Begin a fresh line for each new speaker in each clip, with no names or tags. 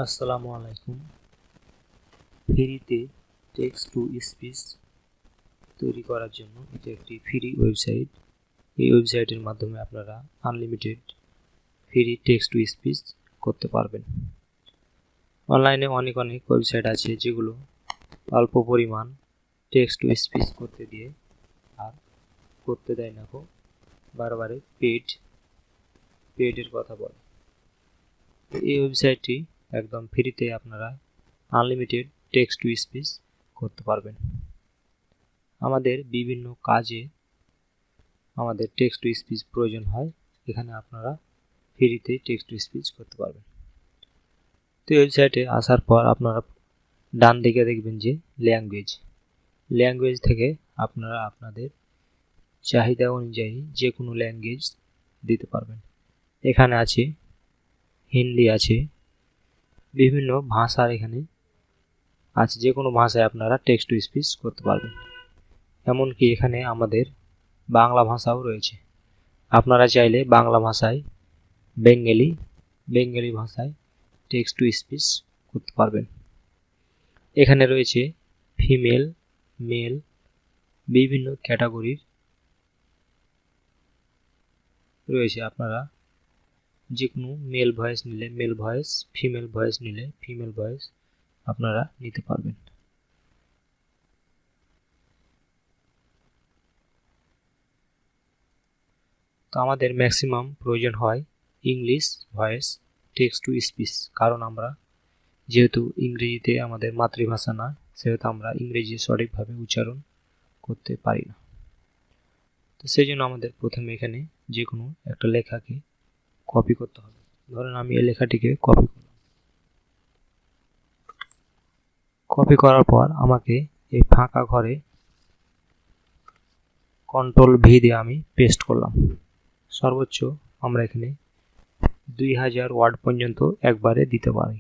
আসসালামু আলাইকুম। ফ্রিতে টেক্সট টু স্পিচ তৈরি করার জন্য এটি একটি ফ্রি ওয়েবসাইট। এই ওয়েবসাইটের মাধ্যমে আপনারা unlimited free text to speech করতে পারবেন। অনলাইনে অনেক ওয়েবসাইট আছে যেগুলো অল্প পরিমাণ টেক্সট টু স্পিচ করতে দিয়ে আর করতে দেয় না, বারবারে পেডের কথা বলে। এই ওয়েবসাইটটি একদম ফ্রিতে আপনারা আনলিমিটেড টেক্সট টু স্পিচ করতে পারবেন। আমাদের বিভিন্ন কাজে আমাদের টেক্সট টু স্পিচ প্রয়োজন হয়, এখানে আপনারা ফ্রিতে টেক্সট টু স্পিচ করতে পারবেন। তো ওয়েবসাইটে আসার পর আপনারা ডান দিকে দেখবেন যে ল্যাঙ্গুয়েজ থেকে আপনারা আপনাদের চাহিদা অনুযায়ী যে কোনো ল্যাঙ্গুয়েজ দিতে পারবেন। এখানে আছে হিন্দি, আছে বিভিন্ন ভাষার, এখানে আছে যে কোনো ভাষায় আপনারা টেক্সট টু স্পিচ করতে পারবেন। এমনকি এখানে আমাদের বাংলা ভাষাও রয়েছে। আপনারা চাইলে বাংলা ভাষায় বেঙ্গলি ভাষায় টেক্সট টু স্পিচ করতে পারবেন। এখানে রয়েছে ফিমেল, মেল, বিভিন্ন ক্যাটাগরির রয়েছে। আপনারা যে কোনো মেল ভয়েস নিলে মেল ভয়েস, ফিমেল ভয়েস নিলে ফিমেল ভয়েস আপনারা নিতে পারবেন। তো আমাদের ম্যাক্সিমাম প্রয়োজন হয় English voice text to speech, কারণ আমরা যেহেতু ইংরেজিতে আমাদের মাতৃভাষা না, সেহেতু আমরা ইংরেজি সঠিকভাবে উচ্চারণ করতে পারি না। তো সেই জন্য আমাদের প্রথমে এখানে যে কোনো একটা লেখাকে কপি করতে হবে। ধরেন আমি এই লেখাটিকে কপি করলাম। কপি করার পর আমাকে এই ফাঁকা ঘরে কন্ট্রোল ভি দিয়ে আমি পেস্ট করলাম। সর্বোচ্চ আমরা এখানে 2000 ওয়ার্ড পর্যন্ত একবারে দিতে পারি।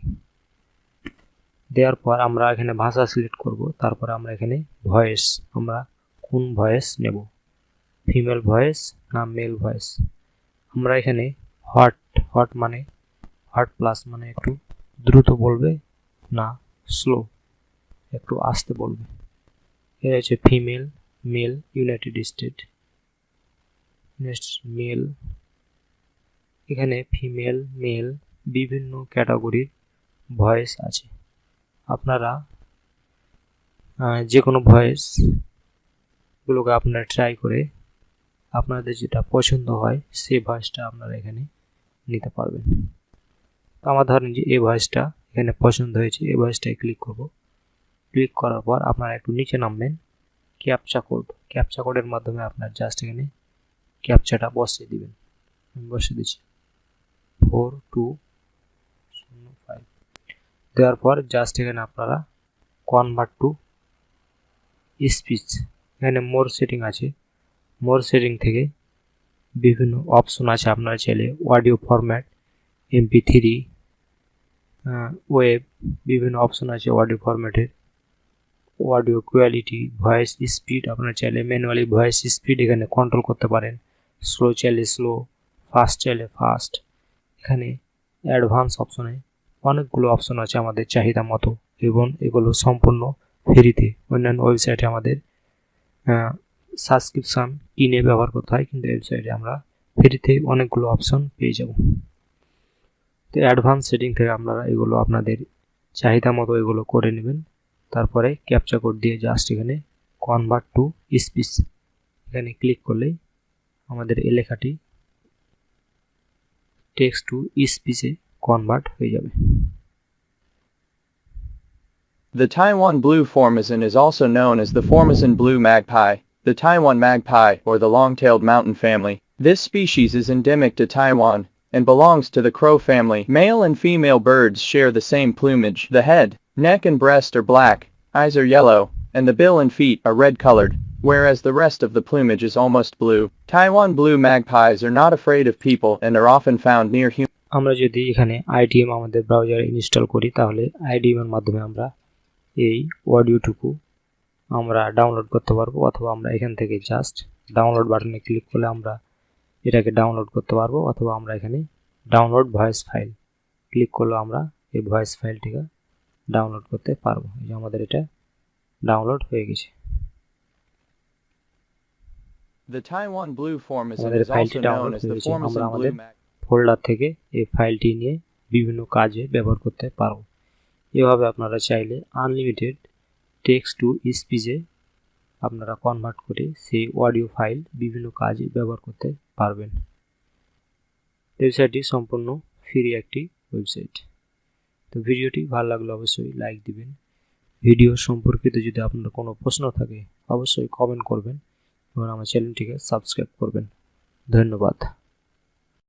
দেওয়ার পর আমরা এখানে ভাষা সিলেক্ট করব। তারপরে আমরা এখানে ভয়েস, আমরা কোন ভয়েস নেব, ফিমেল ভয়েস না মেল ভয়েস। আমরা এখানে হট মানে হট প্লাস মানে একটু দ্রুত বলবে না স্লো, একটু আস্তে বলবে। এর হচ্ছে female, male, United State, next male. এখানে ফিমেল, মেল বিভিন্ন ক্যাটাগরির ভয়েস আছে। আপনারা যে কোনো ভয়েস গুলোকে আপনারা ট্রাই করে আপনাদের যেটা পছন্দ হয় সেই ভয়েসটা আপনারা এখানে নিতে পারবেন। আমার ধরেন যে এই ভয়েসটা এখানে পছন্দ হয়েছে, এই ভয়েসটায় ক্লিক করব। ক্লিক করার পর আপনারা একটু নিচে নামবেন, ক্যাপচা কোডের মাধ্যমে আপনার জাস্ট এখানে ক্যাপচাটা বসিয়ে দিবেন। আমি বসিয়ে দিচ্ছি 4205। দেওয়ার পর জাস্ট এখানে আপনারা কনভার্ট টু স্পিচ, এখানে মোর সেটিং আছে। মোর সেটিং থেকে বিভিন্ন অপশন আছে। আপনারা চাইলে অডিও ফরম্যাট, MP3, ওয়েব, বিভিন্ন অপশন আছে অডিও ফরম্যাটের। অডিও কোয়ালিটি, ভয়েস স্পিড, আপনারা চাইলে ম্যানুয়ালি ভয়েস স্পিড এখানে কন্ট্রোল করতে পারেন। স্লো চাইলে স্লো, ফাস্ট চাইলে ফাস্ট। এখানে অ্যাডভান্স অপশনে অনেকগুলো অপশন আছে আমাদের চাহিদা মতো, এবং এগুলো সম্পূর্ণ ফ্রিতে। অন্যান্য ওয়েবসাইটে আমাদের সাবস্ক্রিপশন কিনে ব্যবহার করতে হয়, কিন্তু ওয়েবসাইটে আমরা ফ্রিতে অনেকগুলো অপশন পেয়ে যাব। তো অ্যাডভান্স সেটিং থেকে আপনারা এগুলো আপনাদের চাহিদা মতো এগুলো করে নেবেন। তারপরে ক্যাপচা কোড দিয়ে জাস্ট এখানে কনভার্ট টু স্পিচ এখানে ক্লিক করলেই আমাদের এই লেখাটি টেক্সট টু স্পিচে কনভার্ট হয়ে যাবে।
The Taiwan blue formation is also known as the Formosan blue magpie, the Taiwan magpie, or the long-tailed mountain family. This species is endemic to Taiwan and belongs to the crow family. Male and female birds share the same plumage. The head, neck and breast are black, eyes are yellow, and the bill and feet are red-colored, whereas the rest of the plumage is almost blue. Taiwan blue magpies are not afraid of people and are often found near humans.
আমরা যদি এখানে IDM আমাদের ব্রাউজারে install করি, তাহলে IDM এর মাধ্যমে আমরা এই অডিওটুকু আমরা ডাউনলোড করতে পারবো, অথবা আমরা এখান থেকে জাস্ট ডাউনলোড বাটনে ক্লিক করলে আমরা এটাকে ডাউনলোড করতে পারবো, অথবা আমরা এখানে ডাউনলোড ভয়েস ফাইল ক্লিক করলে আমরা এই ভয়েস ফাইলটিকে ডাউনলোড করতে পারবো। এই যে আমাদের এটা ডাউনলোড হয়ে গেছে।
The Taiwan Blue Formation
আমাদের
is
ফাইলটি
also known
ডাউনলোড
as
হয়ে
the
গেছে। আমরা
Formation
আমাদের
Blue Mag.
ফোল্ডার থেকে এই ফাইলটি নিয়ে বিভিন্ন কাজে ব্যবহার করতে পারবো। এভাবে আপনারা চাইলে আনলিমিটেড টেক্সট টু স্পিচে আপনারা কনভার্ট করে সেই অডিও ফাইল বিভিন্ন কাজে ব্যবহার করতে পারবেন। ওয়েবসাইটটি সম্পূর্ণ ফ্রি একটি ওয়েবসাইট। তো ভিডিওটি ভালো লাগলে অবশ্যই লাইক দিবেন। ভিডিও সম্পর্কিত যদি আপনার কোনো প্রশ্ন থাকে অবশ্যই কমেন্ট করবেন এবং আমার চ্যানেলটিকে সাবস্ক্রাইব করবেন। ধন্যবাদ।